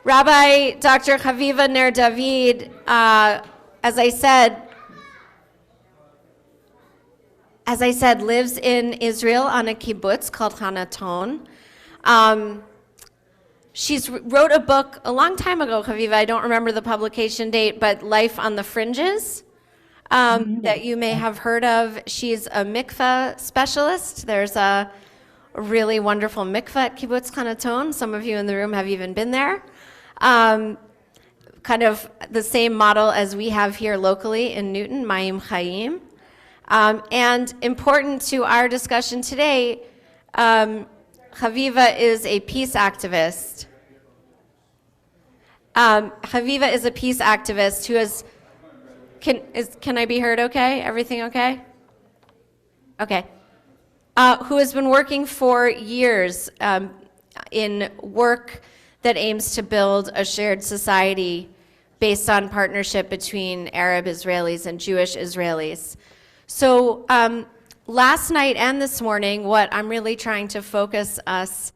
Rabbi Dr. Haviva Ner-David, as I said, lives in Israel on a kibbutz called Hanaton. She's wrote a book a long time ago, Haviva. I don't remember the publication date, but Life on the Fringes, that you may have heard of. She's a mikveh specialist. There's a really wonderful mikveh at Kibbutz Hanaton. Some of you in the room have even been there. Kind of the same model as we have here locally in Newton, Mayim Chaim. And important to our discussion today, Haviva is a peace activist. Haviva is a peace activist who has, can I be heard okay? Everything okay? Okay. Who has been working for years in work that aims to build a shared society based on partnership between Arab Israelis and Jewish Israelis. So last night and this morning, what I'm really trying to focus us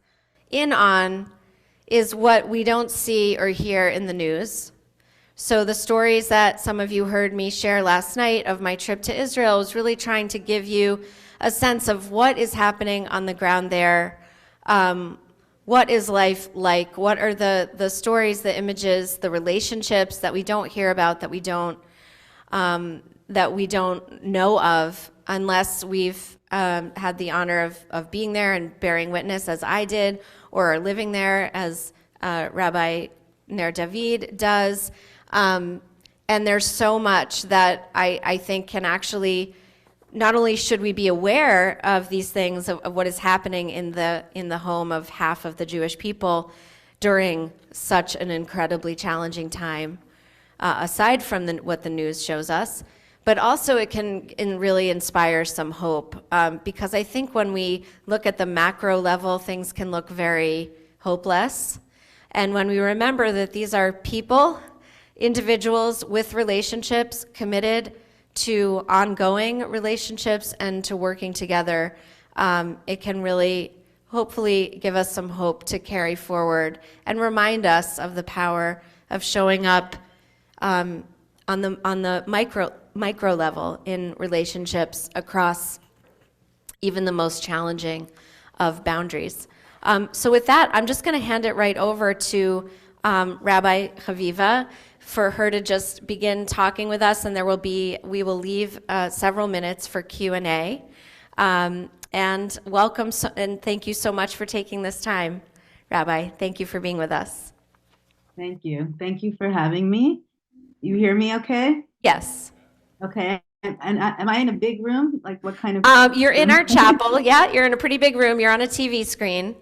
in on is what we don't see or hear in the news. So the stories that some of you heard me share last night of my trip to Israel was really trying to give you a sense of what is happening on the ground there. What is life like? What are the stories, the images, the relationships that we don't hear about, that we don't know of unless we've had the honor of being there and bearing witness, as I did, or living there, as Rabbi Ner-David does. And there's so much that I think can actually, not only should we be aware of these things, of what is happening in the home of half of the Jewish people during such an incredibly challenging time, aside from what the news shows us, but also it can really inspire some hope, because I think when we look at the macro level, things can look very hopeless. And when we remember that these are people, individuals with relationships, committed to ongoing relationships and to working together, it can really hopefully give us some hope to carry forward and remind us of the power of showing up on the micro level in relationships across even the most challenging of boundaries. So with that, I'm just going to hand it right over to Rabbi Haviva for her to just begin talking with us, and we will leave several minutes for Q&A. And welcome, and thank you so much for taking this time, Rabbi. Thank you for being with us. Thank you. Thank you for having me. You hear me okay? Yes. Okay. And am I in a big room? Like what kind of You're in room? our chapel. Yeah, you're in a pretty big room. You're on a TV screen.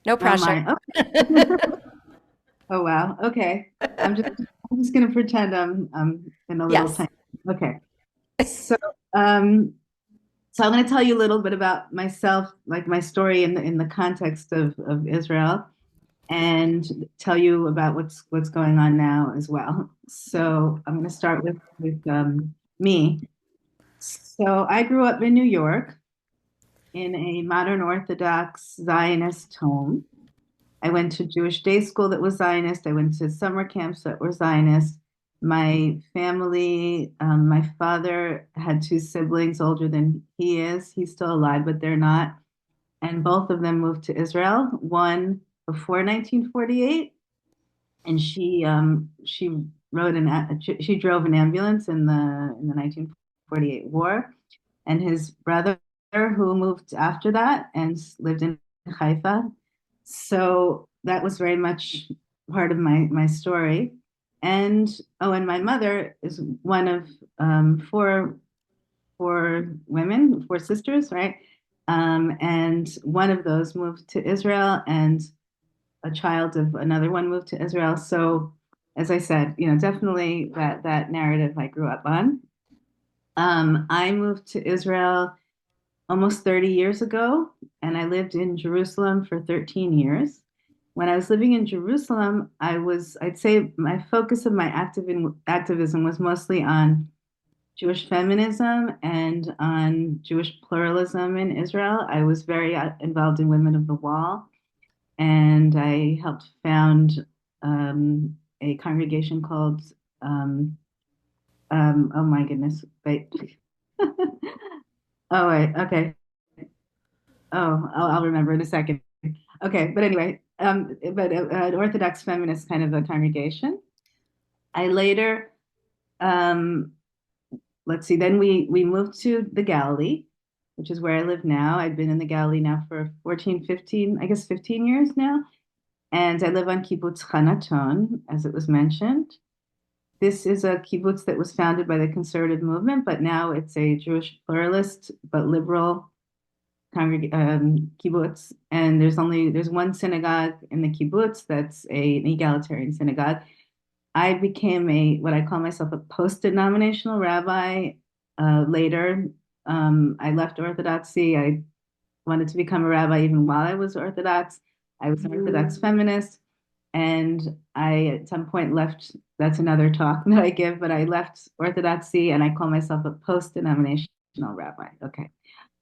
No Oh pressure. my. Okay. Oh wow. Okay. I'm just gonna pretend I'm in a little Yes. tiny. Okay. So um so I'm gonna tell you a little bit about myself, like my story in the context of Israel, and tell you about what's going on now as well. So I'm gonna start with me. So I grew up in New York in a modern Orthodox Zionist home. I went to Jewish day school that was Zionist. I went to summer camps that were Zionist. My family, my father had two siblings older than he is. He's still alive, but they're not. And both of them moved to Israel, one before 1948, and she she drove an ambulance in the 1948 war, and his brother who moved after that and lived in Haifa. So that was very much part of my story. And oh, and my mother is one of four women, four sisters, right? And one of those moved to Israel, and a child of another one moved to Israel. So, as I said, definitely that narrative I grew up on. I moved to Israel almost 30 years ago, and I lived in Jerusalem for 13 years. When I was living in Jerusalem, I'd say my focus of my activism was mostly on Jewish feminism and on Jewish pluralism in Israel. I was very involved in Women of the Wall, and I helped found a congregation called, um, oh my goodness, wait. Oh, wait, okay. Oh, I'll remember in a second. Okay, but anyway, but an Orthodox feminist kind of a congregation. I later, um, let's see, then we moved to the Galilee, which is where I live now. I've been in the Galilee now for 14, 15, I guess 15 years now. And I live on Kibbutz Hanaton, as it was mentioned. This is a kibbutz that was founded by the conservative movement, but now it's a Jewish pluralist but liberal kibbutz. And there's one synagogue in the kibbutz that's an egalitarian synagogue. I became a what I call myself a post-denominational rabbi later. I left Orthodoxy. I wanted to become a rabbi even while I was Orthodox. I was an Orthodox feminist. And I, at some point, left. That's another talk that I give, but I left Orthodoxy and I call myself a post denominational rabbi. Okay.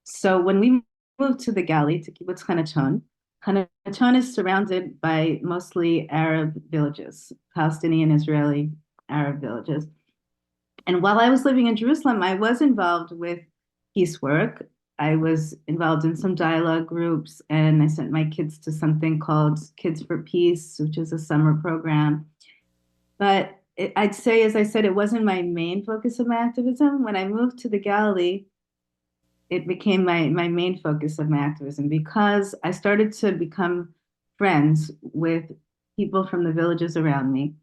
So when we moved to the Galilee, to Kibbutz Hanaton, Hanaton is surrounded by mostly Arab villages, Palestinian, Israeli Arab villages. And while I was living in Jerusalem, I was involved with peace work. I was involved in some dialogue groups, and I sent my kids to something called Kids for Peace, which is a summer program. But I'd say, as I said, it wasn't my main focus of my activism. When I moved to the Galilee, it became my main focus of my activism because I started to become friends with people from the villages around me.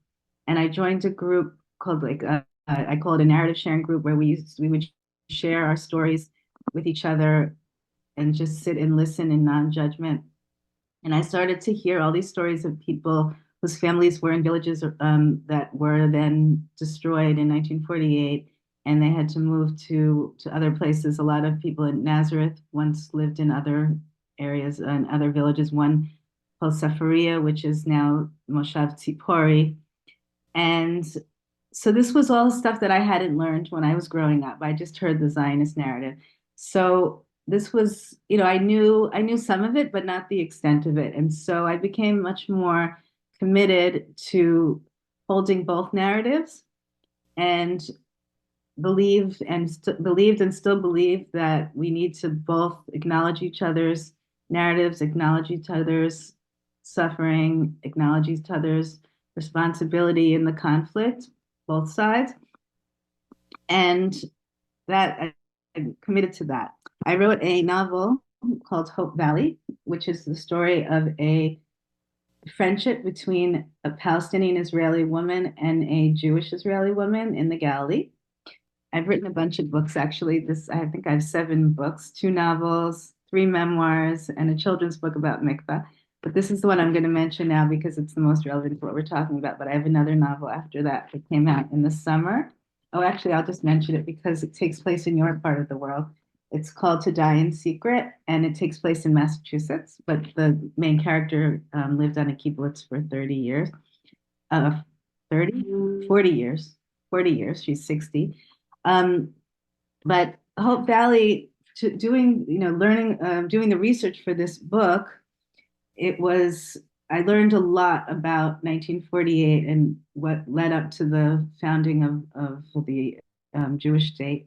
And I joined a group called I call it a narrative sharing group where we would share our stories with each other and just sit and listen in non-judgment. And I started to hear all these stories of people whose families were in villages that were then destroyed in 1948, and they had to move to other places. A lot of people in Nazareth once lived in other areas and other villages. One called Sefaria, which is now Moshav Tzipori. And so this was all stuff that I hadn't learned when I was growing up. I just heard the Zionist narrative. So this was, I knew some of it, but not the extent of it. And so I became much more committed to holding both narratives and believed and still believe that we need to both acknowledge each other's narratives, acknowledge each other's suffering, acknowledge each other's responsibility in the conflict, both sides. And I'm committed to that. I wrote a novel called Hope Valley, which is the story of a friendship between a Palestinian Israeli woman and a Jewish Israeli woman in the Galilee. I've written a bunch of books actually. I think I have 7 books, 2 novels, 3 memoirs, and a children's book about mikvah. But this is the one I'm going to mention now because it's the most relevant to what we're talking about. But I have another novel after that came out in the summer. Oh, actually, I'll just mention it because it takes place in your part of the world. It's called To Die in Secret, and it takes place in Massachusetts. But the main character lived on a kibbutz for 30 years. 30, 40 years, 40 years. She's 60. Um, but Hope Valley, learning, doing the research for this book, I learned a lot about 1948 and what led up to the founding of the Jewish state.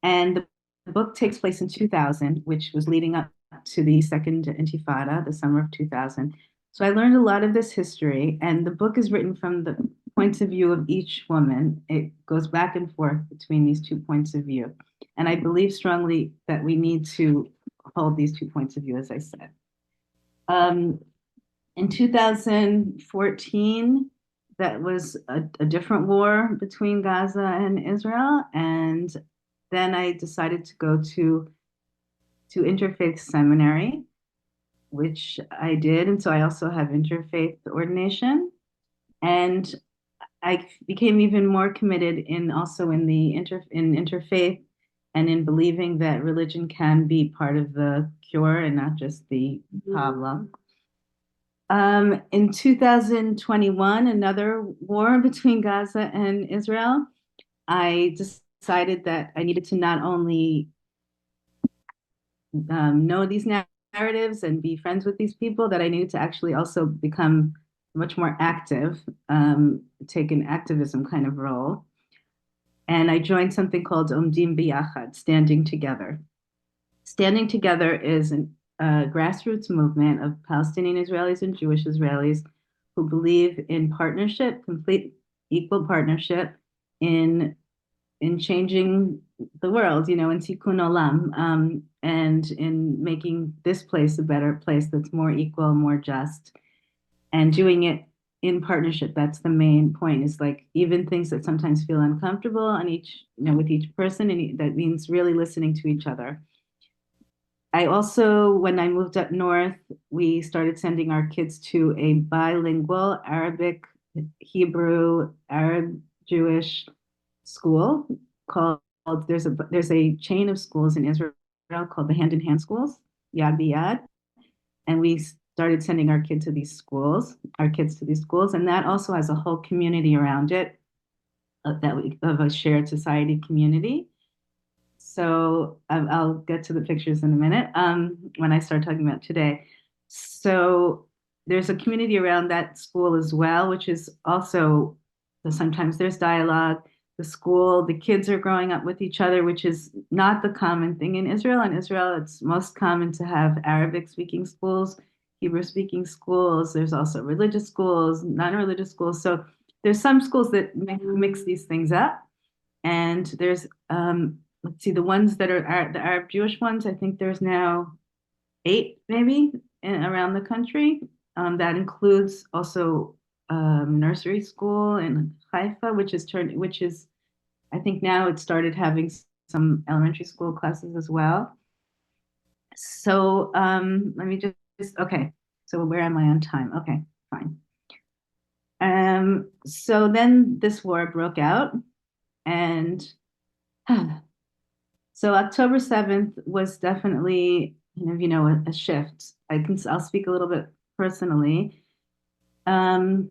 And the book takes place in 2000, which was leading up to the Second Intifada, the summer of 2000. So I learned a lot of this history, and the book is written from the points of view of each woman. It goes back and forth between these 2 points of view. And I believe strongly that we need to hold these 2 points of view, as I said. In 2014, that was a different war between Gaza and Israel. And then I decided to go to interfaith seminary, which I did. And so I also have interfaith ordination. And I became even more committed in interfaith and in believing that religion can be part of the cure and not just the problem. In 2021, another war between Gaza and Israel, I decided that I needed to not only know these narratives and be friends with these people, that I needed to actually also become much more active, take an activism kind of role. And I joined something called Omdim Biyachad, Standing Together. Standing Together is a grassroots movement of Palestinian Israelis and Jewish Israelis who believe in partnership, complete equal partnership in changing the world, in tikkun olam, and in making this place a better place that's more equal, more just, and doing it in partnership. That's the main point. Is like even things that sometimes feel uncomfortable on each, with each person, and that means really listening to each other. I also, when I moved up north, we started sending our kids to a bilingual Arabic, Hebrew, Arab, Jewish school called there's a chain of schools in Israel called the Hand in Hand schools, Yad B'Yad, and we started sending our kids to these schools, and that also has a whole community around it, of a shared society community. So I'll get to the pictures in a minute, when I start talking about today. So there's a community around that school as well, which is also, sometimes there's dialogue. The kids are growing up with each other, which is not the common thing in Israel. In Israel, it's most common to have Arabic speaking schools, Hebrew speaking schools. There's also religious schools, non-religious schools. So there's some schools that mix these things up. And there's, let's see, the ones that are the Arab Jewish ones, I think there's now 8 maybe around the country. That includes also nursery school in Haifa, which is, I think now it started having some elementary school classes as well. So let me okay. So where am I on time? Okay, fine. So then this war broke out, and so October 7th was definitely kind of, a shift. I'll speak a little bit personally. Um,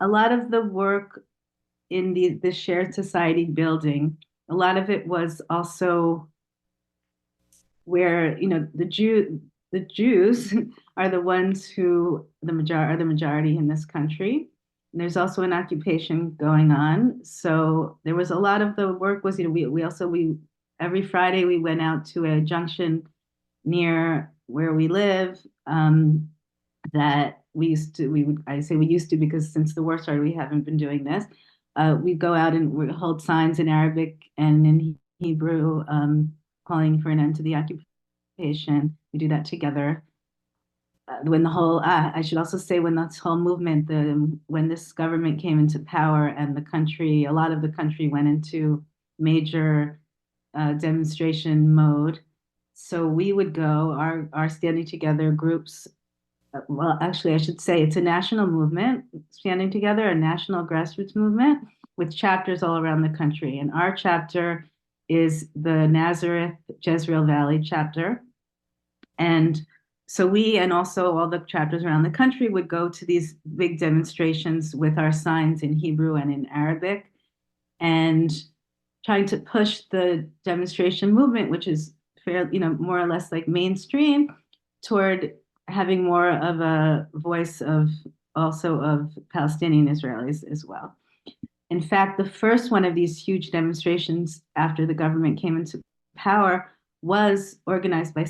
a lot of the work in the shared society building, a lot of it was also where, the Jews are the ones who are the majority in this country. And there's also an occupation going on. So there was a lot of the work was, we every Friday we went out to a junction near where we live, that I say we used to because since the war started, we haven't been doing this. We go out and we hold signs in Arabic and in Hebrew, calling for an end to the occupation. We do that together. When the whole, I should also say, when this whole movement, when this government came into power and a lot of the country went into major demonstration mode. So we would go, our Standing Together groups. Well, actually, I should say it's a national movement, Standing Together, a national grassroots movement with chapters all around the country. And our chapter is the Nazareth Jezreel Valley chapter. And so we and also all the chapters around the country would go to these big demonstrations with our signs in Hebrew and in Arabic, and trying to push the demonstration movement, which is fair, more or less like mainstream, toward having more of a voice of Palestinian Israelis as well. In fact, the first one of these huge demonstrations after the government came into power was organized by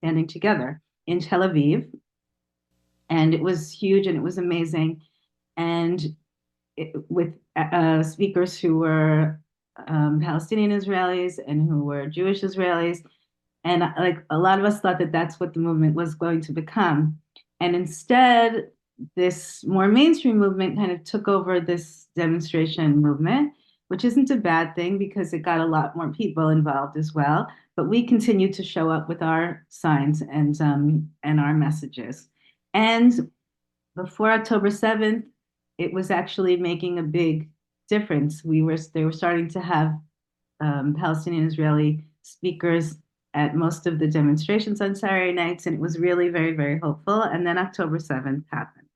Standing Together in Tel Aviv. And it was huge and it was amazing. And with speakers who were Palestinian Israelis and who were Jewish Israelis. And like a lot of us thought that that's what the movement was going to become. And instead, this more mainstream movement kind of took over this demonstration movement, which isn't a bad thing because it got a lot more people involved as well. But we continued to show up with our signs and our messages. And before October 7th, it was actually making a big difference. They were starting to have Palestinian Israeli speakers at most of the demonstrations on Saturday nights, and it was really very, very hopeful. And then October 7th happened.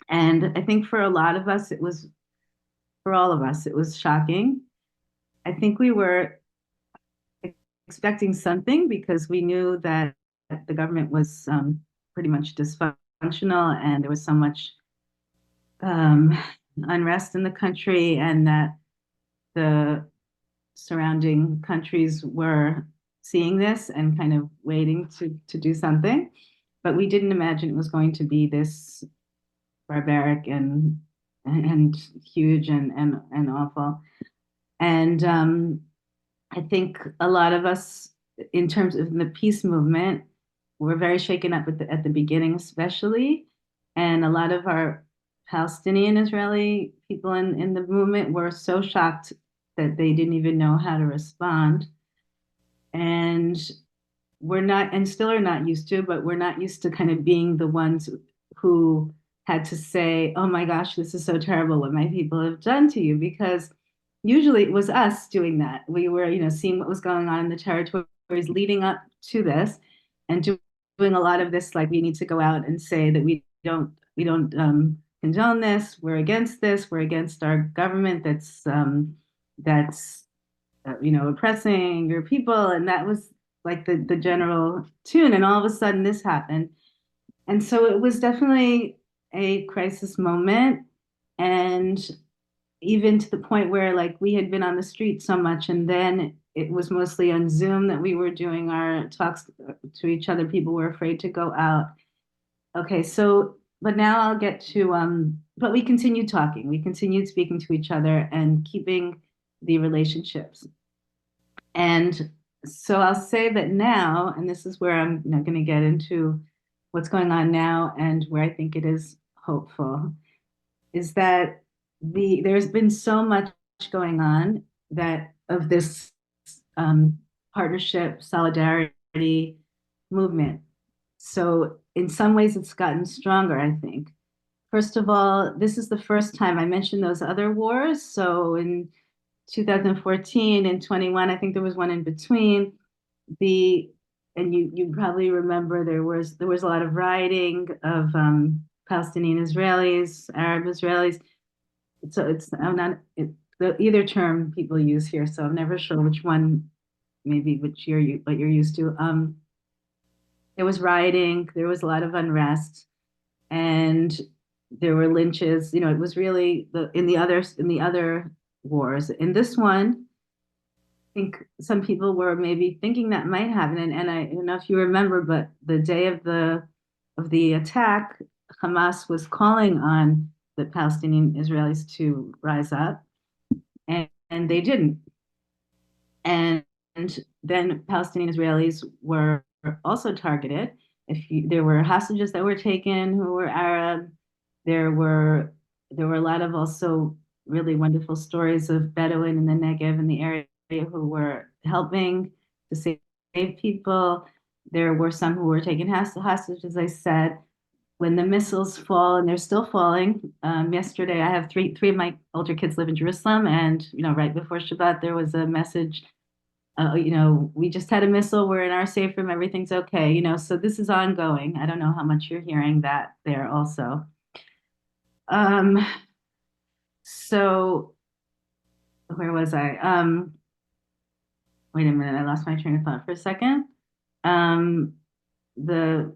And I think for all of us, it was shocking. I think we were expecting something because we knew that the government was pretty much dysfunctional dysfunctional and there was so much um, unrest in the country, and that the surrounding countries were seeing this and kind of waiting to do something. But we didn't imagine it was going to be this barbaric and huge and awful. And I think a lot of us, in terms of the peace movement, were very shaken up at the beginning, especially. And a lot of our Palestinian Israeli people in the movement were so shocked that they didn't even know how to respond. And we're not, and still are not used to, but we're not used to kind of being the ones who had to say, oh my gosh, this is so terrible what my people have done to you, because usually it was us doing that. We were, seeing what was going on in the territories leading up to this and doing a lot of this, like we need to go out and say that we don't condone this, we're against our government that's oppressing your people. And that was like the general tune. And all of a sudden this happened. And so it was definitely a crisis moment. And even to the point where like we had been on the street so much, and then it was mostly on Zoom that we were doing our talks to each other. People were afraid to go out. Okay, so but now I'll get to but we continued talking. We continued speaking to each other and keeping the relationships. And so I'll say that now, and this is where I'm not going to get into what's going on now and where I think it is hopeful, is that there's been so much going on that of this partnership, solidarity movement. So in some ways, it's gotten stronger, I think. First of all, this is the first time I mentioned those other wars. So in 2014 and 21, I think there was one in between. The and you probably remember there was a lot of rioting of Palestinian Israelis, Arab Israelis. So it's I'm not either term people use here, so I'm never sure which one, maybe which what you're used to. There was rioting, there was a lot of unrest, and there were lynches. It was really in the other wars. In this one, I think some people were maybe thinking that might happen, and I don't know if you remember, but the day of the attack, Hamas was calling on the Palestinian Israelis to rise up, and they didn't. And then Palestinian Israelis were also targeted. There were hostages that were taken who were Arab. There were a lot of also really wonderful stories of Bedouin in the Negev in the area who were helping to save people. There were some who were taken hostage, as I said. When the missiles fall, and they're still falling. Yesterday, I have three of my older kids live in Jerusalem, and right before Shabbat, there was a message. We just had a missile. We're in our safe room. Everything's okay. So this is ongoing. I don't know how much you're hearing that there also. Um, so where was I? Wait a minute. I lost my train of thought for a second. Um, the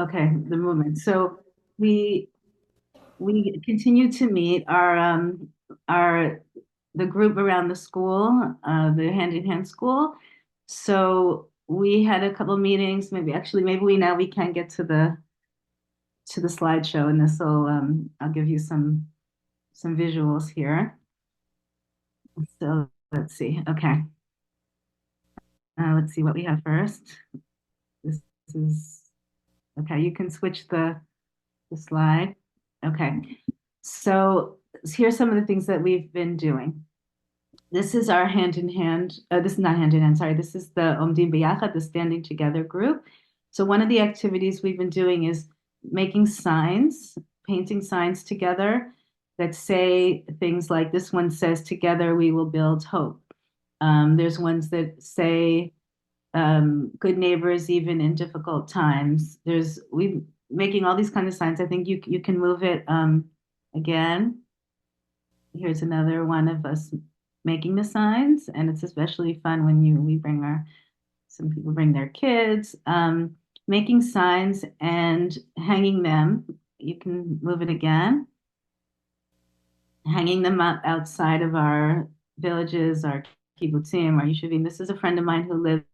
Okay, the movement. So we we continue to meet our the group around the school, the hand in hand school. So we had a couple meetings. Maybe we can get to the slideshow, and this will I'll give you some visuals here. So let's see. Okay, let's see what we have first. This is okay. You can switch the slide. Okay. So here's some of the things that we've been doing. This is our hand in hand. This is not hand in hand, sorry. This is the Omdim B'Yachad, the Standing Together group. So one of the activities we've been doing is making signs, painting signs together that say things like this one says, "Together we will build hope." There's ones that say, "Good neighbors even in difficult times." We making all these kinds of signs. I think you can move it again. Here's another one of us making the signs, and it's especially fun when some people bring their kids. making signs and hanging them. You can move it again, hanging them up outside of our villages, our kibbutzim, our yeshuvim. This is a friend of mine who lives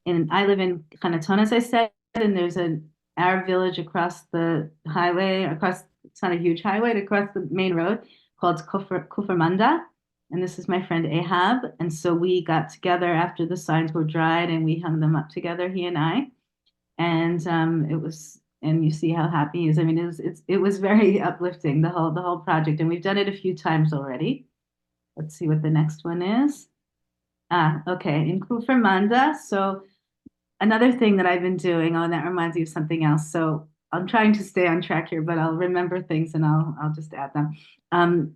I live in Hanaton, as I said, and there's an Arab village across the highway, it's not a huge highway, across the main road called Kufr Manda. And this is my friend Ahab. And so we got together after the signs were dried and we hung them up together, he and I. And and you see how happy he is. I mean, it was very uplifting, the whole project. And we've done it a few times already. Let's see what the next one is. Okay, in Kufr Manda. So another thing that I've been doing, oh, and that reminds me of something else. So I'm trying to stay on track here, but I'll remember things and I'll just add them. Um,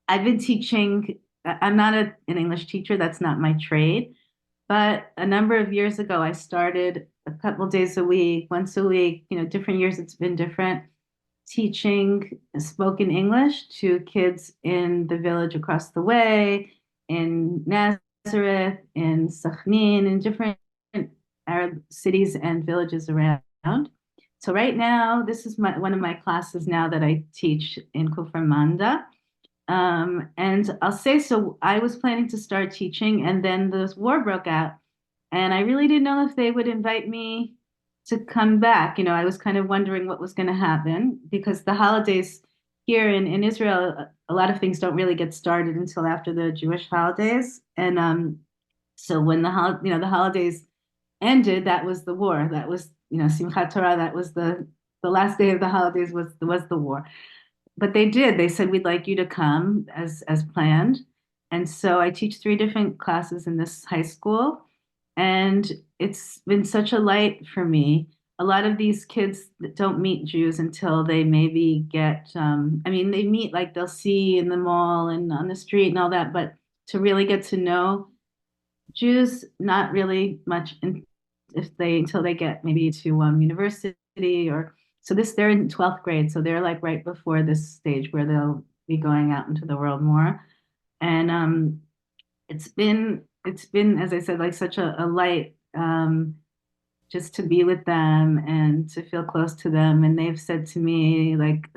I've been teaching. I'm not an English teacher. That's not my trade. But a number of years ago, I started a couple days a week, once a week. Different years it's been different. Teaching spoken English to kids in the village across the way, in Nazareth, in Sakhnin, in different Arab cities and villages around. So right now, this is one of my classes now that I teach in Kufr Manda. And I'll say, so I was planning to start teaching, and then this war broke out, and I really didn't know if they would invite me to come back. I was kind of wondering what was going to happen because the holidays here in Israel, a lot of things don't really get started until after the Jewish holidays. And so when the holidays ended, that was the war. That was, Simchat Torah. That was the last day of the holidays was the war. But they did. They said we'd like you to come as planned. And so I teach three different classes in this high school, and it's been such a light for me. A lot of these kids that don't meet Jews until they maybe I mean, they meet like they'll see in the mall and on the street and all that, but to really get to know Jews, not really much until they get maybe to university or so they're in 12th grade, so they're like right before this stage where they'll be going out into the world more. And it's been as I said like such a light just to be with them and to feel close to them. And they've said to me like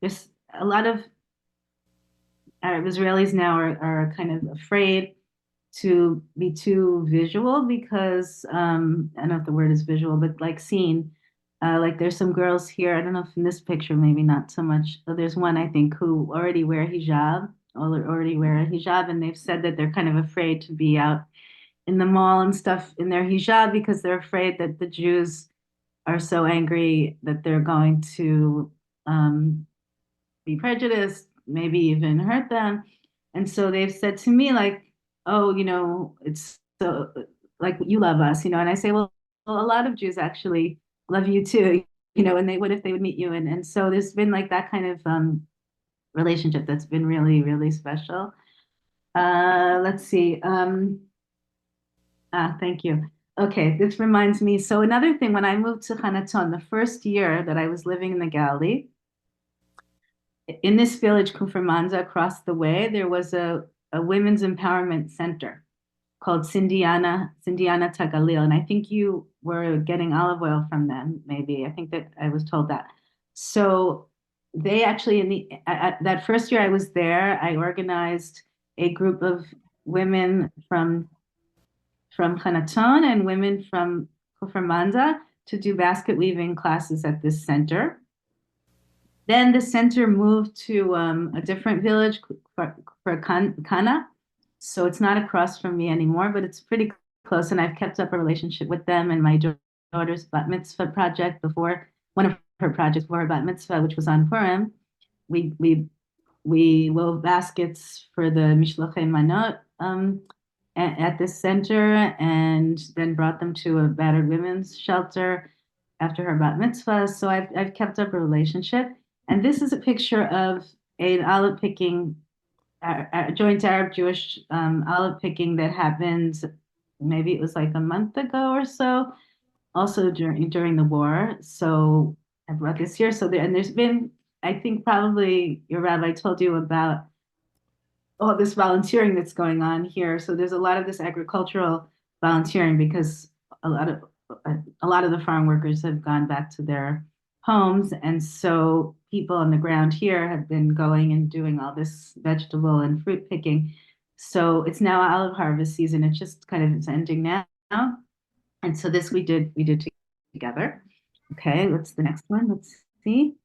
there's a lot of Arab Israelis now are kind of afraid to be too visual because I don't know if the word is visual, but like seen. Like there's some girls here, I don't know if in this picture, maybe not so much. There's one I think who already wear hijab, or already wear a hijab, and they've said that they're kind of afraid to be out in the mall and stuff in their hijab because they're afraid that the Jews are so angry that they're going to be prejudiced, maybe even hurt them. And so they've said to me, like, oh, it's so like you love us, and I say, well, a lot of Jews actually love you too, and they would if they would meet you. And so there's been like that kind of relationship that's been really, really special. Let's see. Thank you. Okay, this reminds me. So another thing, when I moved to Hanaton, the first year that I was living in the Galilee, in this village, Kufr across the way, there was a women's empowerment center called Sindiana Tagalil. And I think you were getting olive oil from them, maybe. I think that I was told that. So they actually, that first year I was there, I organized a group of women from Hanaton and women from Kufr to do basket weaving classes at this center. Then the center moved to a different village for Kana. So it's not across from me anymore, but it's pretty close. And I've kept up a relationship with them and my daughter's bat mitzvah project before one of her projects before her bat mitzvah, which was on Purim. We wove baskets for the Mishlochei Manot at this center and then brought them to a battered women's shelter after her bat mitzvah. So I've kept up a relationship. And this is a picture of an olive picking, joint Arab Jewish olive picking that happened, maybe it was like a month ago or so, also during the war. So I brought this here. And there's been, I think probably your rabbi told you about all this volunteering that's going on here. So there's a lot of this agricultural volunteering because a lot of a lot of the farm workers have gone back to their homes, and so people on the ground here have been going and doing all this vegetable and fruit picking. So it's now olive harvest season. It's just kind of it's ending now, and so this we did together. Okay, what's the next one? Let's see.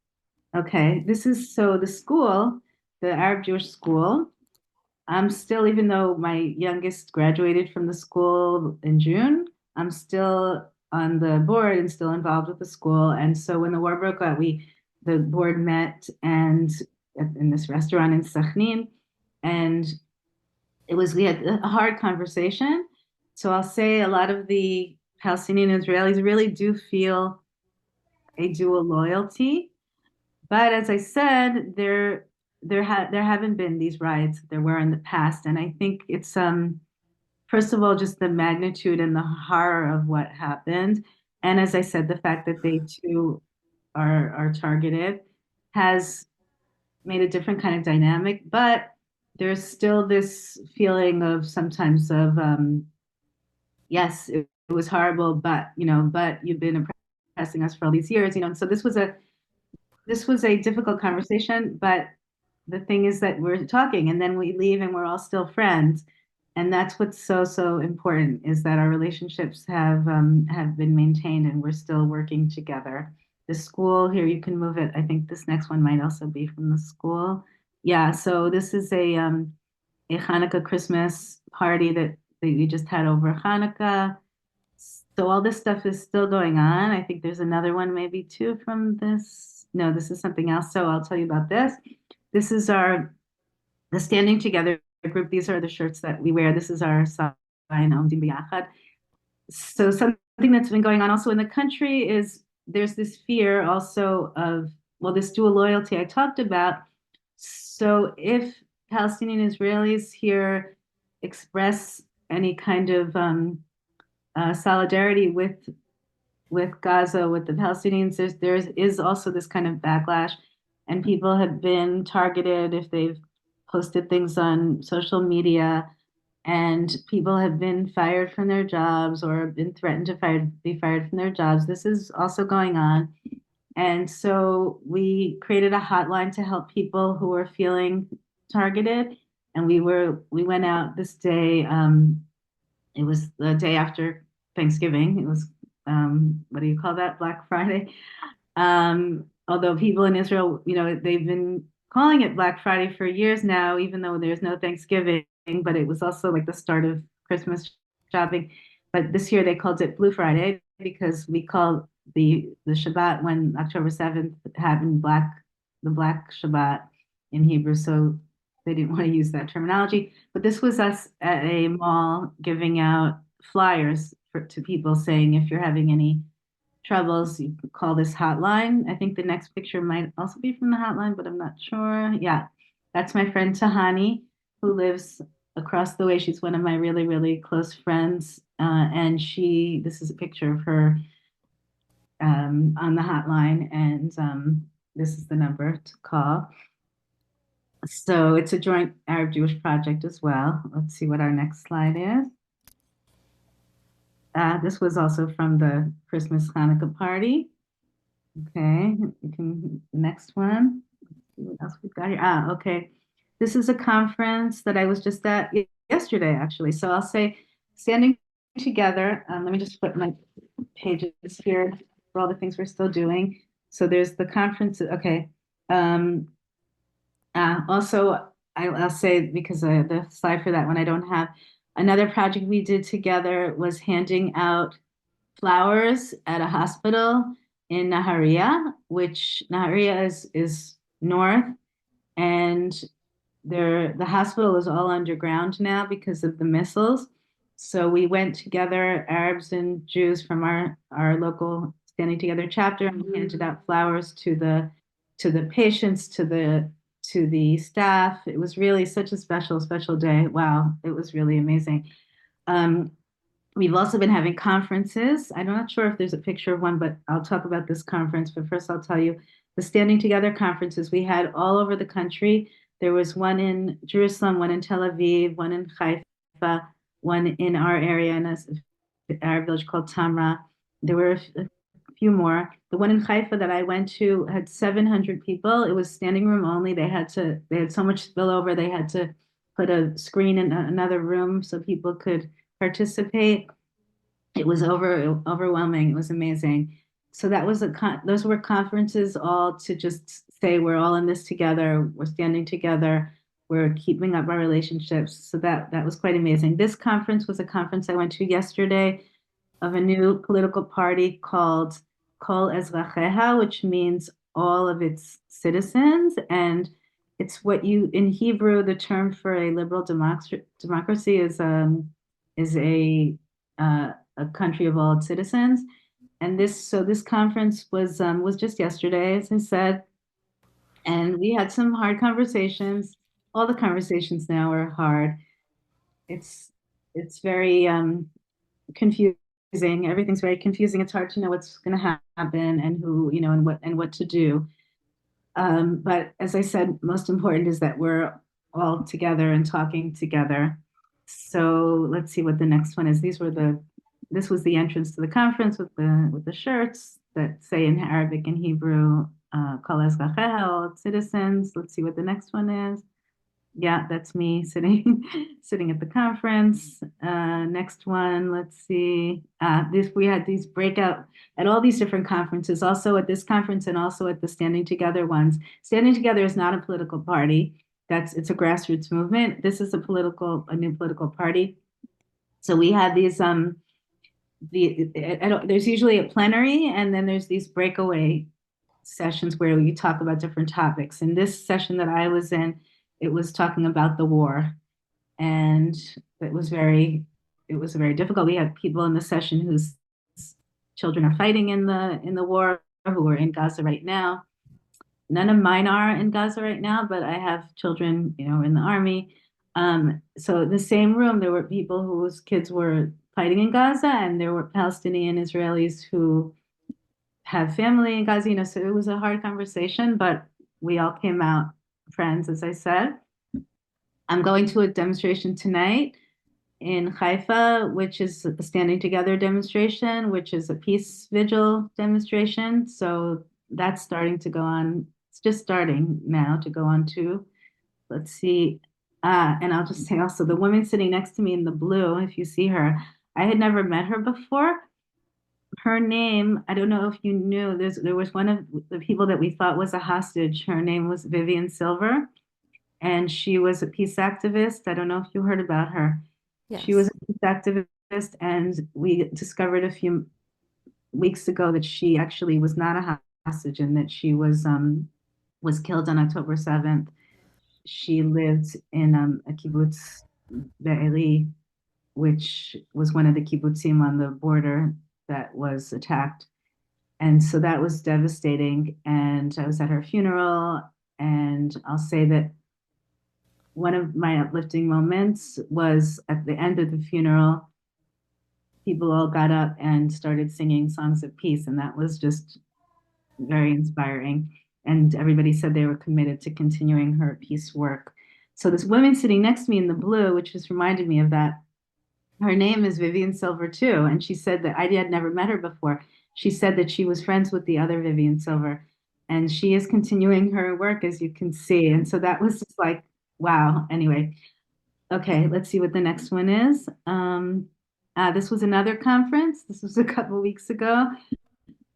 Okay, this is so the school, the Arab Jewish school. I'm still, even though my youngest graduated from the school in June, I'm still on the board and still involved with the school. And so when the war broke out, the board met and in this restaurant in Sachin, and we had a hard conversation. So I'll say a lot of the Palestinian Israelis really do feel a dual loyalty. But as I said, there haven't been these riots that there were in the past, and I think it's first of all just the magnitude and the horror of what happened, and as I said, the fact that they too are targeted has made a different kind of dynamic. But there's still this feeling of sometimes of yes, it was horrible, but but you've been oppressing us for all these years, and so this was a difficult conversation, but the thing is that we're talking and then we leave and we're all still friends. And that's what's so, so important is that our relationships have been maintained and we're still working together. The school here, you can move it. I think this next one might also be from the school. Yeah, so this is a Hanukkah Christmas party that we just had over Hanukkah. So all this stuff is still going on. I think there's another one, maybe two from this. No, this is something else. So I'll tell you about this. This is the Standing Together group. These are the shirts that we wear. This is our sign, Omdim B'Yachad. So something that's been going on also in the country is there's this fear also of, well, this dual loyalty I talked about. So if Palestinian Israelis here express any kind of solidarity with Gaza, with the Palestinians, there is also this kind of backlash, and people have been targeted if they've posted things on social media, and people have been fired from their jobs or been threatened to be fired from their jobs. This is also going on. And so we created a hotline to help people who are feeling targeted. And we went out this day. It was the day after Thanksgiving. It was what do you call that? Black Friday. Although people in Israel, they've been calling it Black Friday for years now, even though there's no Thanksgiving, but it was also like the start of Christmas shopping. But this year they called it Blue Friday because we call the Shabbat when October 7th happened the Black Shabbat in Hebrew. So they didn't want to use that terminology. But this was us at a mall giving out flyers to people saying if you're having any troubles, you can call this hotline. I think the next picture might also be from the hotline, but I'm not sure. Yeah, that's my friend Tahani, who lives across the way. She's one of my really, really close friends. And this is a picture of her on the hotline, and this is the number to call. So it's a joint Arab Jewish project as well. Let's see what our next slide is. This was also from the Christmas Hanukkah party. Okay, next one. Let's see what else we've got here. Okay. This is a conference that I was just at yesterday, actually. So I'll say Standing Together. Let me just put my pages here for all the things we're still doing. So there's the conference. Okay. Also, I'll say, because the slide for that one I don't have, another project we did together was handing out flowers at a hospital in Nahariya, which Nahariya is north, and the hospital is all underground now because of the missiles. So we went together, Arabs and Jews from our local Standing Together chapter, and we handed out flowers to the patients, to the staff. It was really such a special, special day. Wow, it was really amazing. Um, we've also been having conferences. I'm not sure if there's a picture of one, but I'll talk about this conference. But first, I'll tell you the Standing Together conferences we had all over the country. There was one in Jerusalem, one in Tel Aviv, one in Haifa, one in our area in an Arab village called Tamra, there were a few more. The one in Haifa that I went to had 700 people. It was standing room only. They had so much spillover. They had to put a screen in another room so people could participate. It was overwhelming. It was amazing. So that was those were conferences all to just say we're all in this together. We're standing together. We're keeping up our relationships. So that was quite amazing. This conference was a conference I went to yesterday of a new political party called Kol Ezracheha, which means all of its citizens. And it's what you, in Hebrew, the term for a liberal democracy is a country of all its citizens. And this conference was just yesterday, as I said, and we had some hard conversations. All the conversations now are hard. It's it's very confusing. Everything's very confusing. It's hard to know what's going to happen and who, and what to do. But as I said, most important is that we're all together and talking together. So let's see what the next one is. This was the entrance to the conference with the shirts that say in Arabic and Hebrew, Kol Ezracheha, all citizens. Let's see what the next one is. Yeah, that's me sitting sitting at the conference. Next one, let's see. This we had these breakout at all these different conferences, also at this conference and also at the Standing Together ones. Standing Together is not a political party. It's a grassroots movement. This is a new political party. So we had these there's usually a plenary and then there's these breakaway sessions where you talk about different topics. In this session that I was in, it was talking about the war, and it was very difficult. We had people in the session whose children are fighting in the war, who are in Gaza right now. None of mine are in Gaza right now, but I have children, in the army. So in the same room, there were people whose kids were fighting in Gaza, and there were Palestinian Israelis who have family in Gaza. So it was a hard conversation, but we all came out friends, as I said. I'm going to a demonstration tonight in Haifa, which is a Standing Together demonstration, which is a peace vigil demonstration. So that's starting to go on. It's just starting now to go on too. Let's see. And I'll just say also the woman sitting next to me in the blue, if you see her, I had never met her before. Her name, I don't know if you knew, there was one of the people that we thought was a hostage. Her name was Vivian Silver, and she was a peace activist. I don't know if you heard about her. She was Yes. a peace activist, and we discovered a few weeks ago that she actually was not a hostage and that she was killed on October 7th. She lived in a kibbutz Be'eri, which was one of the kibbutzim on the border that was attacked. And so that was devastating. And I was at her funeral. And I'll say that one of my uplifting moments was at the end of the funeral, people all got up and started singing songs of peace. And that was just very inspiring. And everybody said they were committed to continuing her peace work. So this woman sitting next to me in the blue, which just reminded me of that, her name is Vivian Silver too. And she said that I had never met her before. She said that she was friends with the other Vivian Silver. And she is continuing her work, as you can see. And so that was just like, wow. Anyway, okay, let's see what the next one is. This was another conference. This was a couple weeks ago.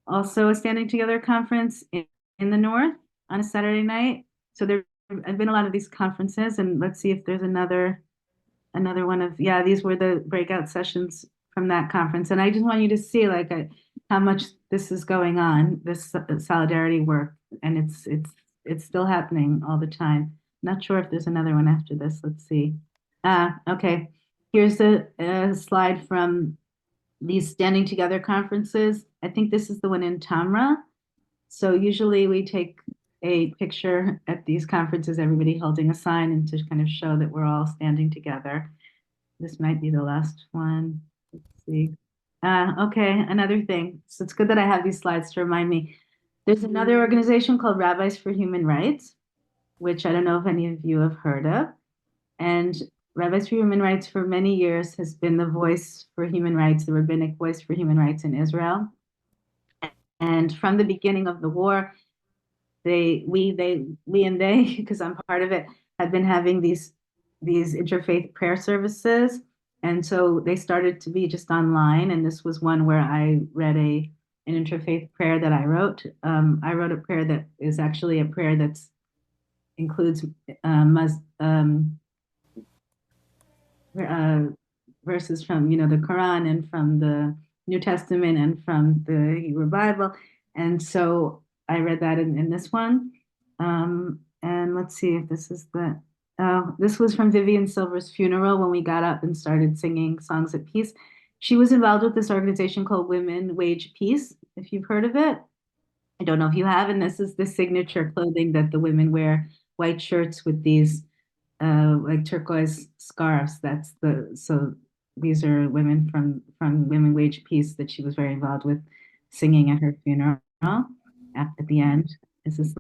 Also a Standing Together conference in the North on a Saturday night. So there have been a lot of these conferences, and let's see if there's another one of, yeah, these were the breakout sessions from that conference. And I just want you to see how much this is going on, this solidarity work, and it's still happening all the time. Not sure if there's another one after this. Let's see. Okay. Here's a slide from these Standing Together conferences. I think this is the one in Tamra. So usually we take a picture at these conferences, everybody holding a sign, and to kind of show that we're all standing together. This might be the last one. Let's see. Okay, another thing. So it's good that I have these slides to remind me. There's another organization called Rabbis for Human Rights, which I don't know if any of you have heard of. And Rabbis for Human Rights for many years has been the voice for human rights, the rabbinic voice for human rights in Israel. And from the beginning of the war, we and they, because I'm part of it, have been having these interfaith prayer services. And so they started to be just online. And this was one where I read an interfaith prayer that I wrote. I wrote a prayer that is actually a prayer that includes uh, verses from the Quran and from the New Testament and from the Hebrew Bible, and so I read that in this one. And let's see if this is the. This was from Vivian Silver's funeral when we got up and started singing songs of peace. She was involved with this organization called Women Wage Peace, if you've heard of it. I don't know if you have, and this is the signature clothing that the women wear, white shirts with these like turquoise scarves. That's so these are women from Women Wage Peace that she was very involved with singing at her funeral at the end. Is this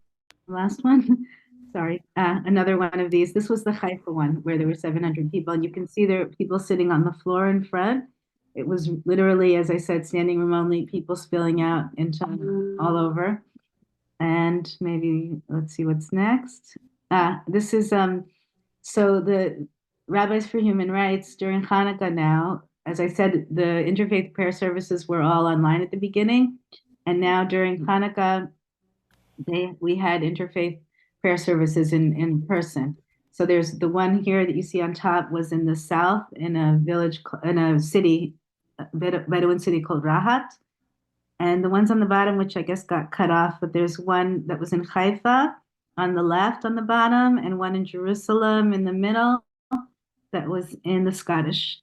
the last one? Sorry. Another one of these. This was the Haifa one where there were 700 people, and you can see there are people sitting on the floor in front. It was literally, as I said, standing room only, people spilling out into all over. And maybe let's see what's next. This is so the Rabbis for Human Rights during Hanukkah now, as I said, the interfaith prayer services were all online at the beginning, and now during Hanukkah, we had interfaith prayer services in person. So there's the one here that you see on top was in the south in a village in a city, Bedouin city called Rahat. And the ones on the bottom, which I guess got cut off, but there's one that was in Haifa on the left on the bottom, and one in Jerusalem in the middle that was in the Scottish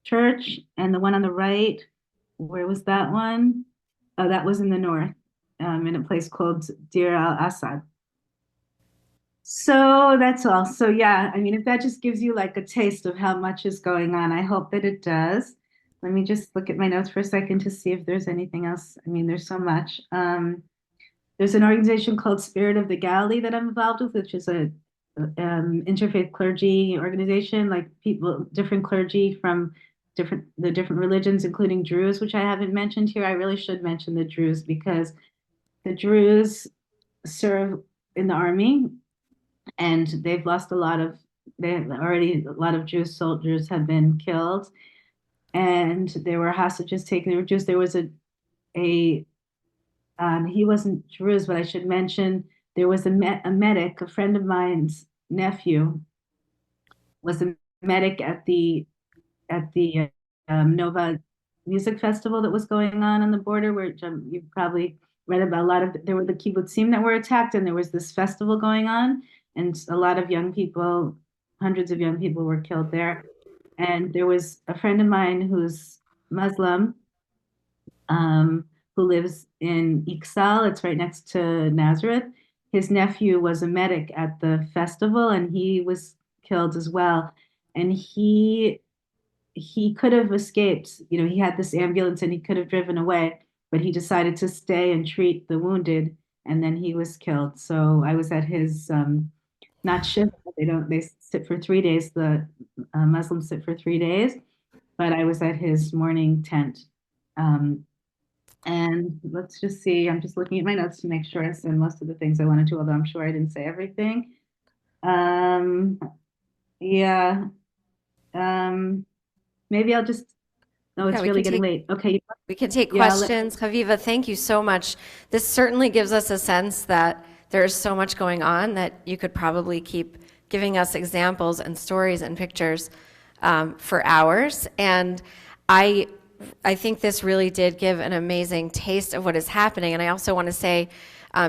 church. And the one on the right, where was that one? Oh, that was in the north, in a place called Deir al-Assad. So that's all. So yeah, I mean, if that just gives you like a taste of how much is going on, I hope that it does. Let me just look at my notes for a second to see if there's anything else. I mean, there's so much. There's an organization called Spirit of the Galilee that I'm involved with, which is a interfaith clergy organization, like people, different clergy from the different religions, including Druze, which I haven't mentioned here. I really should mention the Druze because the Druze serve in the army, and they've lost a lot of. A lot of Jewish soldiers have been killed, and there were hostages taken. They were Jews. There was a he wasn't Druze, but I should mention there was a medic, a friend of mine's nephew, was a medic at the Nova Music Festival that was going on the border, where you've probably read about a lot of. There were the kibbutzim that were attacked, and there was this festival going on, and a lot of young people, hundreds of young people, were killed there. And there was a friend of mine who's Muslim, who lives in Ixal. It's right next to Nazareth. His nephew was a medic at the festival, and he was killed as well. And he could have escaped. You know, he had this ambulance, and he could have driven away, but he decided to stay and treat the wounded, and then he was killed. So I was at his not shift. They sit for 3 days. The Muslims sit for 3 days, but I was at his morning tent. And let's just see, I'm just looking at my notes to make sure I said most of the things I wanted to, although I'm sure I didn't say everything. Yeah. Maybe I'll just, no, it's Yeah, we really can getting take late. Okay. we can take Yeah, questions. Haviva, thank you so much. This certainly gives us a sense that there's so much going on that you could probably keep giving us examples and stories and pictures for hours. And I think this really did give an amazing taste of what is happening. And I also want to say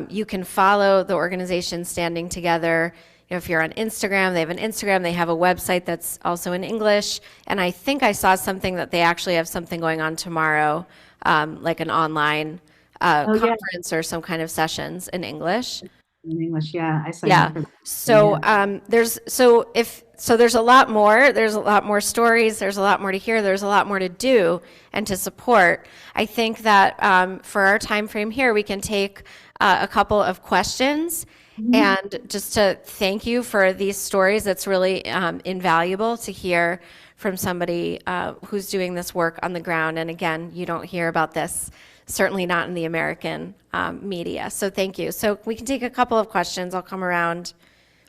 you can follow the organization Standing Together. You know, if you're on Instagram, they have an Instagram, they have a website that's also in English. And I think I saw something that they actually have something going on tomorrow, like an online oh yeah, conference or some kind of sessions in English. in English. Yeah, I signed Yeah. up for that. So Yeah. there's a lot more. There's a lot more stories. There's a lot more to hear. There's a lot more to do and to support. I think that for our time frame here, we can take a couple of questions. And just to thank you for these stories, it's really invaluable to hear from somebody who's doing this work on the ground. And again, you don't hear about this certainly not in the American media. So thank you. So we can take a couple of questions. I'll come around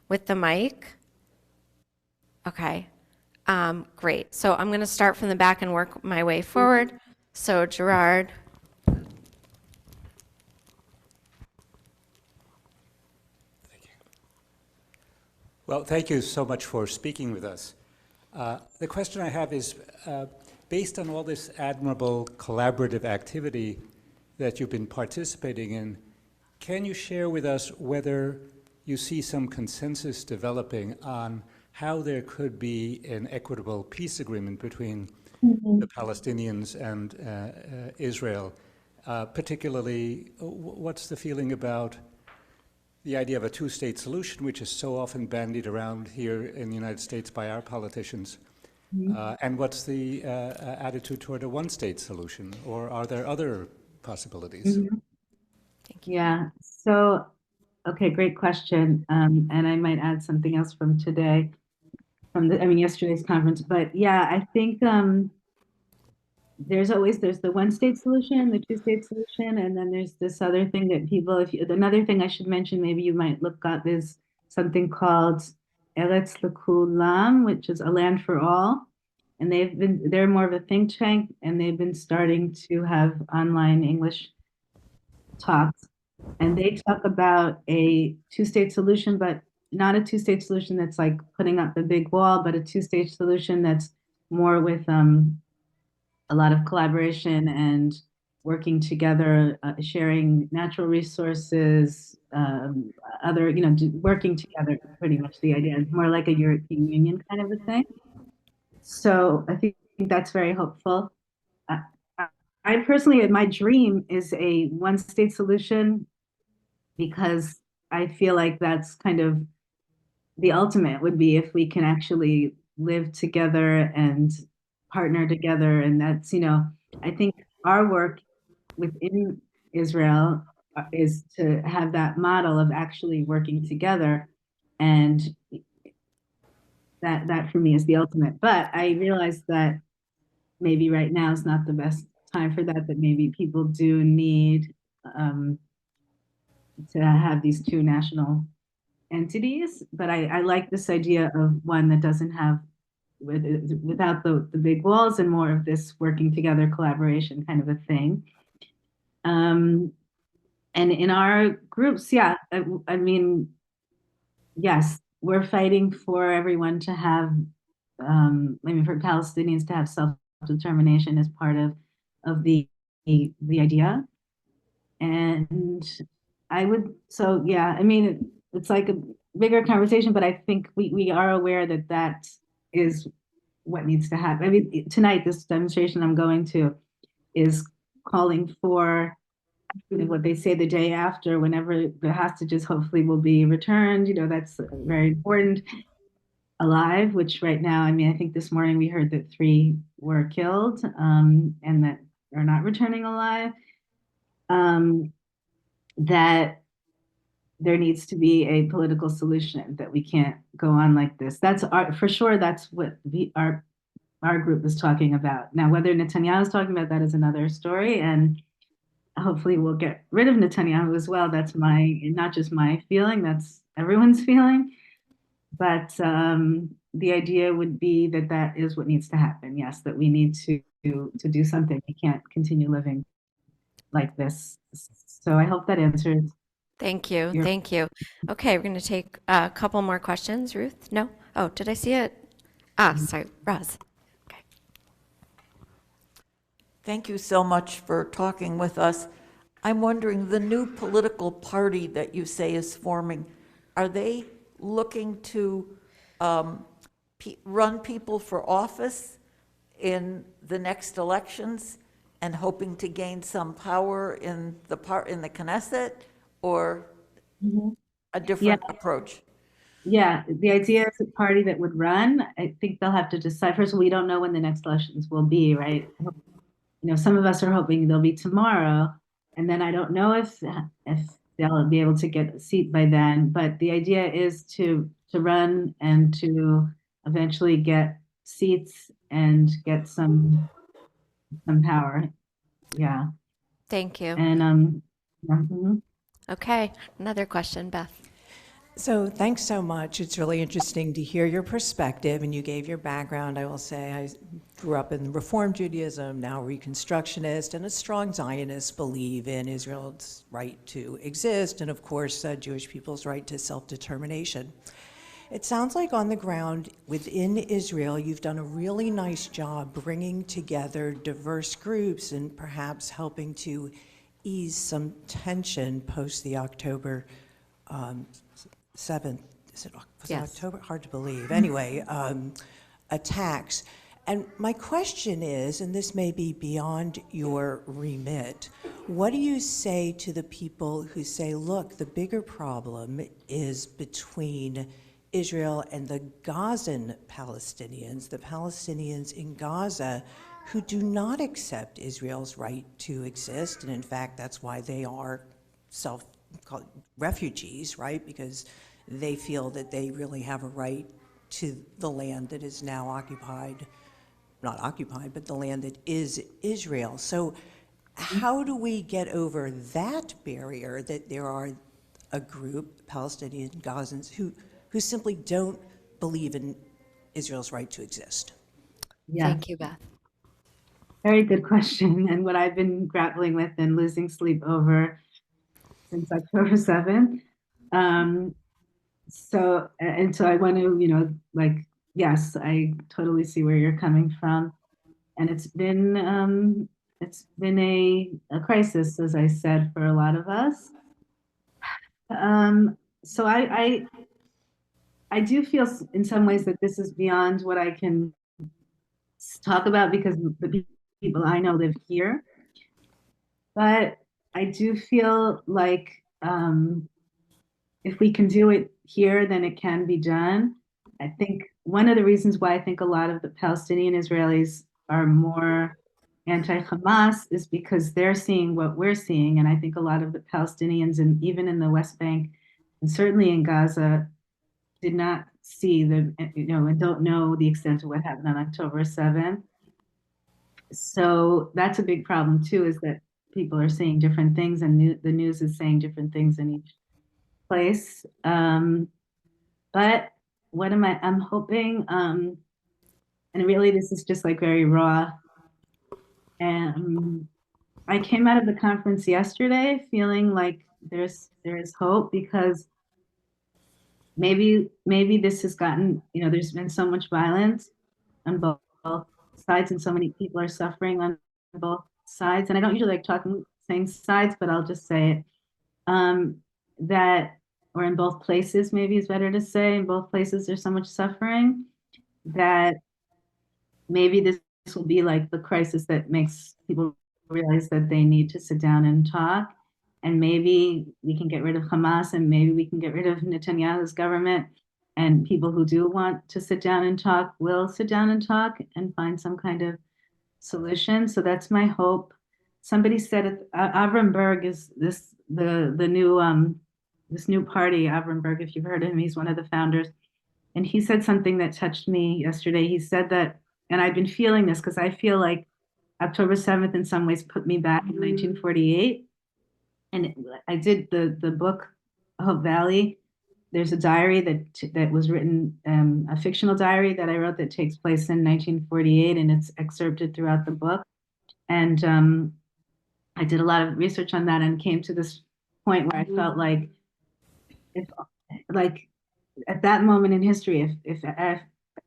with the mic. Okay. Great. So I'm going to start from the back and work my way forward. So Gerard. Well, thank you so much for speaking with us. The question I have is, based on all this admirable collaborative activity that you've been participating in, can you share with us whether you see some consensus developing on how there could be an equitable peace agreement between the Palestinians and Israel? Particularly, what's the feeling about the idea of a two-state solution, which is so often bandied around here in the United States by our politicians? And what's the attitude toward a one-state solution? Or are there other possibilities? Thank you. Yeah. So, okay, great question. And I might add something else from today, yesterday's conference. But yeah, I think there's the one state solution, the two state solution, and then there's this other thing that people, another thing I should mention, maybe you might look up is something called Eretz L'Kulam, which is a land for all. And they're more of a think tank, and they've been starting to have online English talks. And they talk about a two-state solution, but not a two-state solution that's like putting up the big wall, but a two-state solution that's more with a lot of collaboration and working together, sharing natural resources, working together, pretty much the idea. It's more like a European Union kind of a thing. So I think that's very hopeful. I, I personally, my dream is a one state solution because I feel like that's kind of the ultimate would be if we can actually live together and partner together. And that's, I think our work within Israel is to have that model of actually working together. And that for me is the ultimate. But I realize that maybe right now is not the best time for that maybe people do need to have these two national entities. But I like this idea of one that doesn't have without the big walls and more of this working together collaboration kind of a thing. And in our groups, yeah, I mean, yes, we're fighting for everyone to have, for Palestinians to have self-determination as part of the idea. And so yeah, I mean, it's like a bigger conversation, but I think we are aware that is what needs to happen. I mean, tonight, this demonstration I'm going to is calling for what they say the day after, whenever the hostages hopefully will be returned. That's very important. Alive, which right now, I mean, I think this morning we heard that 3 were killed and that are not returning alive. That there needs to be a political solution, that we can't go on like this. For sure, that's what our group is talking about. Now, whether Netanyahu is talking about that is another story, and hopefully we'll get rid of Netanyahu as well. That's not just my feeling, that's everyone's feeling. But the idea would be that is what needs to happen. Yes, that we need to do something. We can't continue living like this. So I hope that answers. Thank you. Thank you. Okay, we're going to take a couple more questions. Ruth? No? Oh, did I see it? Sorry, Roz. Okay. Thank you so much for talking with us. I'm wondering, the new political party that you say is forming, are they looking to run people for office in the next elections and hoping to gain some power in the Knesset, or a different approach? Yeah, the idea is a party that would run. I think they'll have to decide. First, we don't know when the next elections will be, right? Some of us are hoping they'll be tomorrow, and then I don't know if they'll be able to get a seat by then. But the idea is to run and to eventually get seats and get some power. Yeah. Thank you. And yeah, mhm. Okay, another question, Beth. So thanks so much. It's really interesting to hear your perspective, and you gave your background. I will say I grew up in Reform Judaism, now Reconstructionist, and a strong Zionist, believe in Israel's right to exist, and of course, Jewish people's right to self-determination. It sounds like on the ground within Israel, you've done a really nice job bringing together diverse groups and perhaps helping to ease some tension post the October 7th, was it Yes. October? Hard to believe. Anyway, attacks. And my question is, and this may be beyond your remit, what do you say to the people who say, look, the bigger problem is between Israel and the Gazan Palestinians, the Palestinians in Gaza, who do not accept Israel's right to exist, and in fact, that's why they are called refugees, right? Because they feel that they really have a right to the land that is now occupied, not occupied, but the land that is Israel. So how do we get over that barrier that there are a group, Palestinian Gazans, who simply don't believe in Israel's right to exist? Yeah, Thank you, Beth. very good question. And what I've been grappling with and losing sleep over since October 7th. So I want to, like, yes, I totally see where you're coming from. And it's been a crisis, as I said, for a lot of us. So I do feel in some ways that this is beyond what I can talk about because the people I know live here. But I do feel like if we can do it here, then it can be done. I think one of the reasons why I think a lot of the Palestinian Israelis are more anti-Hamas is because they're seeing what we're seeing. And I think a lot of the Palestinians, and even in the West Bank, and certainly in Gaza, did not see and don't know the extent of what happened on October 7th. So that's a big problem too, is that people are seeing different things and the news is saying different things in each place. But I'm hoping, and really this is just like very raw. And I came out of the conference yesterday feeling like there's hope because maybe this has gotten, there's been so much violence on both sides and so many people are suffering on both sides. And I don't usually like saying sides, but I'll just say it. That, or in both places, maybe is better to say, in both places there's so much suffering that maybe this will be like the crisis that makes people realize that they need to sit down and talk. And maybe we can get rid of Hamas and maybe we can get rid of Netanyahu's government. And people who do want to sit down and talk will sit down and talk and find some kind of solution. So that's my hope. Somebody said Avram Berg is the new this new party, Avram Berg, if you've heard of him, he's one of the founders. And he said something that touched me yesterday. He said that, and I've been feeling this because I feel like October 7th in some ways put me back in 1948. And I did the book Hope Valley. There's a diary that was written, a fictional diary that I wrote that takes place in 1948, and it's excerpted throughout the book. And I did a lot of research on that and came to this point where I felt like at that moment in history, if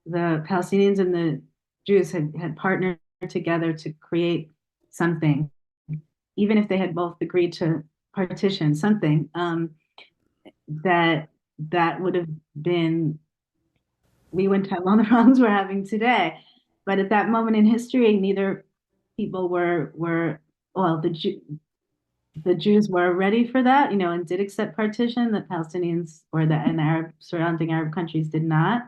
the Palestinians and the Jews had partnered together to create something, even if they had both agreed to partition something, that would have been, we wouldn't have all the problems we're having today. But at that moment in history, neither people were well, the Jews were ready for that, and did accept partition. The Palestinians and surrounding Arab countries did not.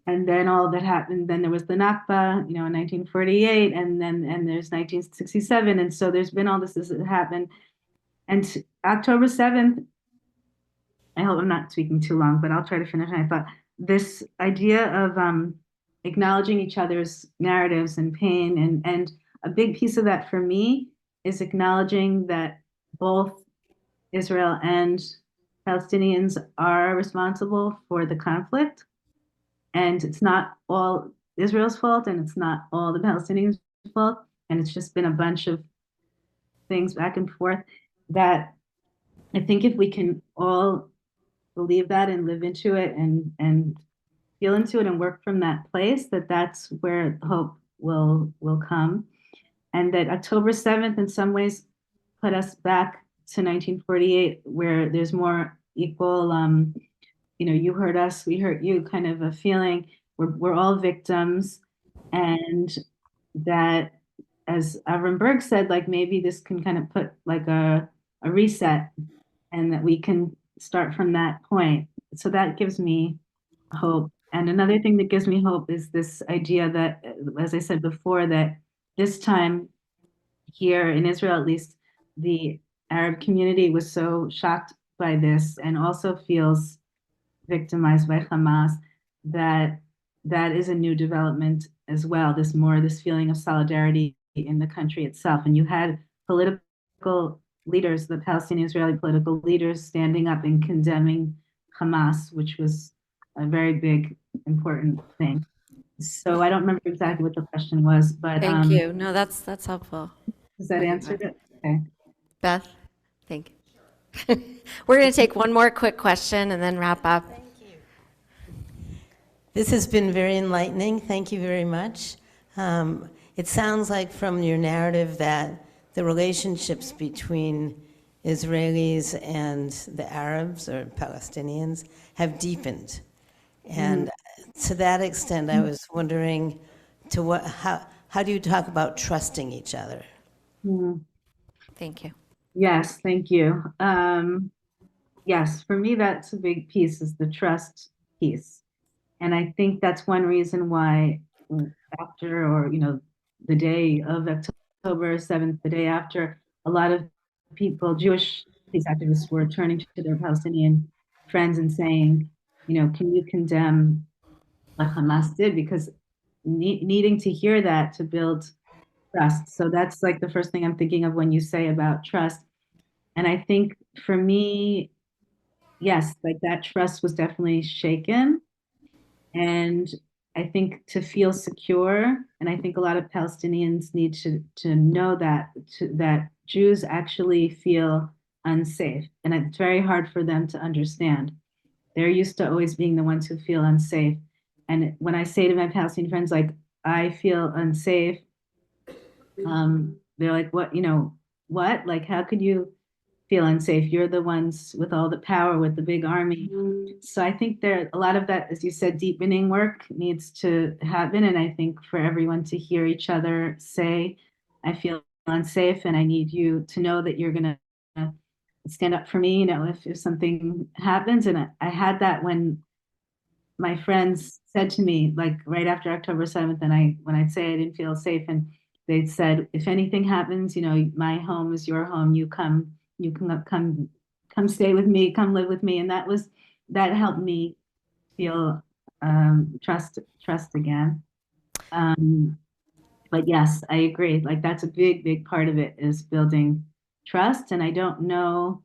And then all that happened, then there was the Nakba, in 1948, and there's 1967. And so there's been all this that happened. And October 7th, I hope I'm not speaking too long, but I'll try to finish my thought. This idea of acknowledging each other's narratives and pain, and a big piece of that for me is acknowledging that both Israel and Palestinians are responsible for the conflict. And it's not all Israel's fault, and it's not all the Palestinians' fault. And it's just been a bunch of things back and forth that I think if we can all believe that and live into it and feel into it and work from that place, that's where hope will come. And that October 7th in some ways put us back to 1948, where there's more equal, you heard us, we heard you, kind of a feeling we're all victims. And that, as Avram Berg said, like maybe this can kind of put like a reset, and that we can start from that point. So that gives me hope. And another thing that gives me hope is this idea that, as I said before, that this time here in Israel, at least, the Arab community was so shocked by this and also feels victimized by Hamas, that is a new development as well. This feeling of solidarity in the country itself. And you had political leaders, the Palestinian Israeli political leaders, standing up and condemning Hamas, which was a very big, important thing. So I don't remember exactly what the question was, but Thank you. No, that's helpful. does that answer it? Okay. Beth, thank you. We're going to take one more quick question and then wrap up. This has been very enlightening. Thank you very much. It sounds like from your narrative that the relationships between Israelis and the Arabs or Palestinians have deepened. And to that extent, I was wondering how do you talk about trusting each other? Thank you. Yes, thank you. Yes, for me, that's a big piece, is the trust piece. And I think that's one reason why after, or, the day of October 7th, the day after, a lot of people, Jewish peace activists, were turning to their Palestinian friends and saying, can you condemn what Hamas did? Because needing to hear that to build trust. So that's like the first thing I'm thinking of when you say about trust. And I think for me, yes, like that trust was definitely shaken. And I think to feel secure, and I think a lot of Palestinians need to know that Jews actually feel unsafe. And it's very hard for them to understand. They're used to always being the ones who feel unsafe. And when I say to my Palestinian friends, like, I feel unsafe, they're like, what? Like, how could you feel unsafe? You're the ones with all the power, with the big army. So I think there, a lot of that, as you said, deepening work needs to happen. And I think for everyone to hear each other say, I feel unsafe and I need you to know that you're going to stand up for me, if something happens. And I had that when my friends said to me, like right after October 7th, and when I'd say I didn't feel safe, and they'd said, if anything happens, my home is your home. You can come stay with me, come live with me. And that helped me feel trust again. But yes, I agree. Like that's a big, big part of it, is building trust. And I don't know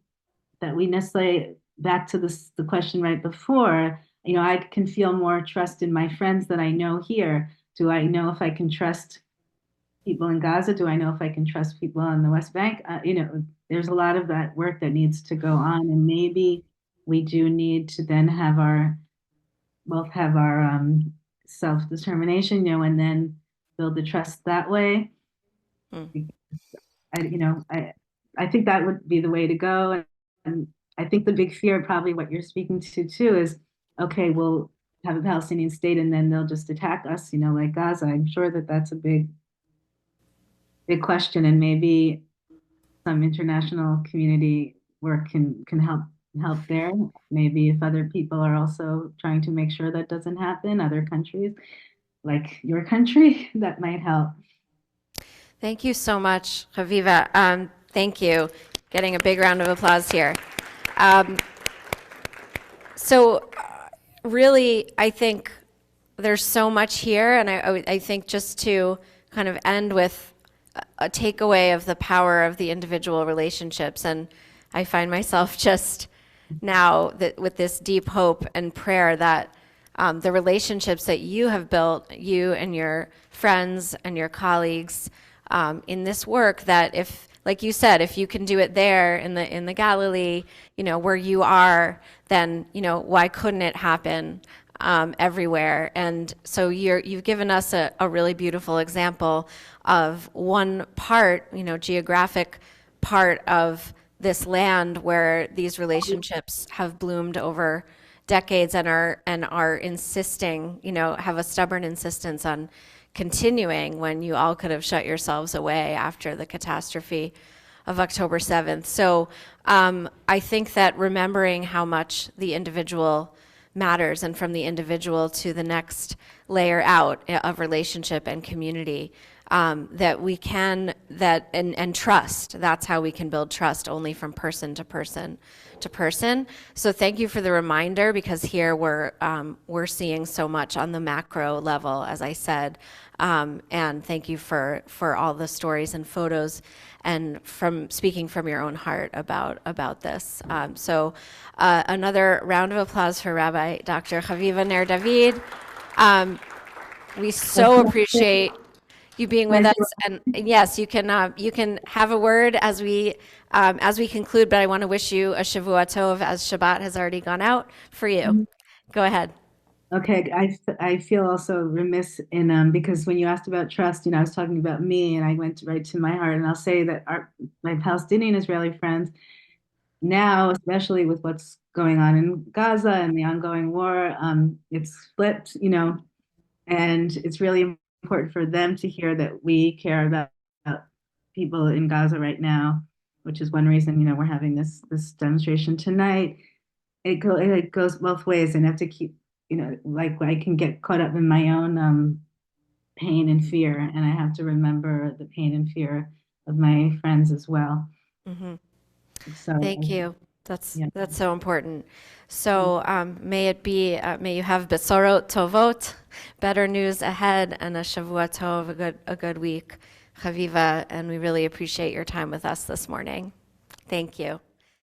that we necessarily, back to the question right before, I can feel more trust in my friends that I know here. Do I know if I can trust people in Gaza? Do I know if I can trust people on the West Bank? There's a lot of that work that needs to go on, and maybe we do need to then both have our self-determination, and then build the trust that way. I think that would be the way to go. And I think the big fear, probably what you're speaking to too, is, okay, we'll have a Palestinian state and then they'll just attack us, like Gaza. I'm sure that that's a big question, and maybe some international community work can help there. Maybe if other people are also trying to make sure that doesn't happen, other countries like your country, that might help. Thank you so much, Haviva. Thank you. Getting a big round of applause here. Really, I think there's so much here, and I think just to kind of end with a takeaway of the power of the individual relationships. And I find myself just now that with this deep hope and prayer that the relationships that you have built, you and your friends and your colleagues in this work, that if, like you said, if you can do it there in the Galilee, where you are, then why couldn't it happen everywhere? And so you've given us a really beautiful example of one part, geographic part of this land where these relationships have bloomed over decades and are insisting, have a stubborn insistence on continuing when you all could have shut yourselves away after the catastrophe of October 7th. So I think that remembering how much the individual matters, and from the individual to the next layer out of relationship and community, that we can, and trust, that's how we can build trust, only from person to person to person. So thank you for the reminder, because here we're seeing so much on the macro level, as I said, and thank you for all the stories and photos and from speaking from your own heart about this. So another round of applause for Rabbi Dr. Haviva Ner-David. We so appreciate you being with us, and yes, you can have a word as we conclude. But I want to wish you a Shavua Tov, as Shabbat has already gone out for you. Go ahead. Okay, I feel also remiss in because when you asked about trust, I was talking about me, and I went right to my heart. And I'll say that my Palestinian Israeli friends now, especially with what's going on in Gaza and the ongoing war, it's flipped, and it's really important for them to hear that we care about people in Gaza right now, which is one reason, we're having this demonstration tonight. It goes both ways, and I have to keep, like I can get caught up in my own pain and fear, and I have to remember the pain and fear of my friends as well. Mm-hmm. So thank you. That's so important. So may you have besorot tovot, better news ahead, and a Shavua Tov, a good week, Haviva, and we really appreciate your time with us this morning. Thank you.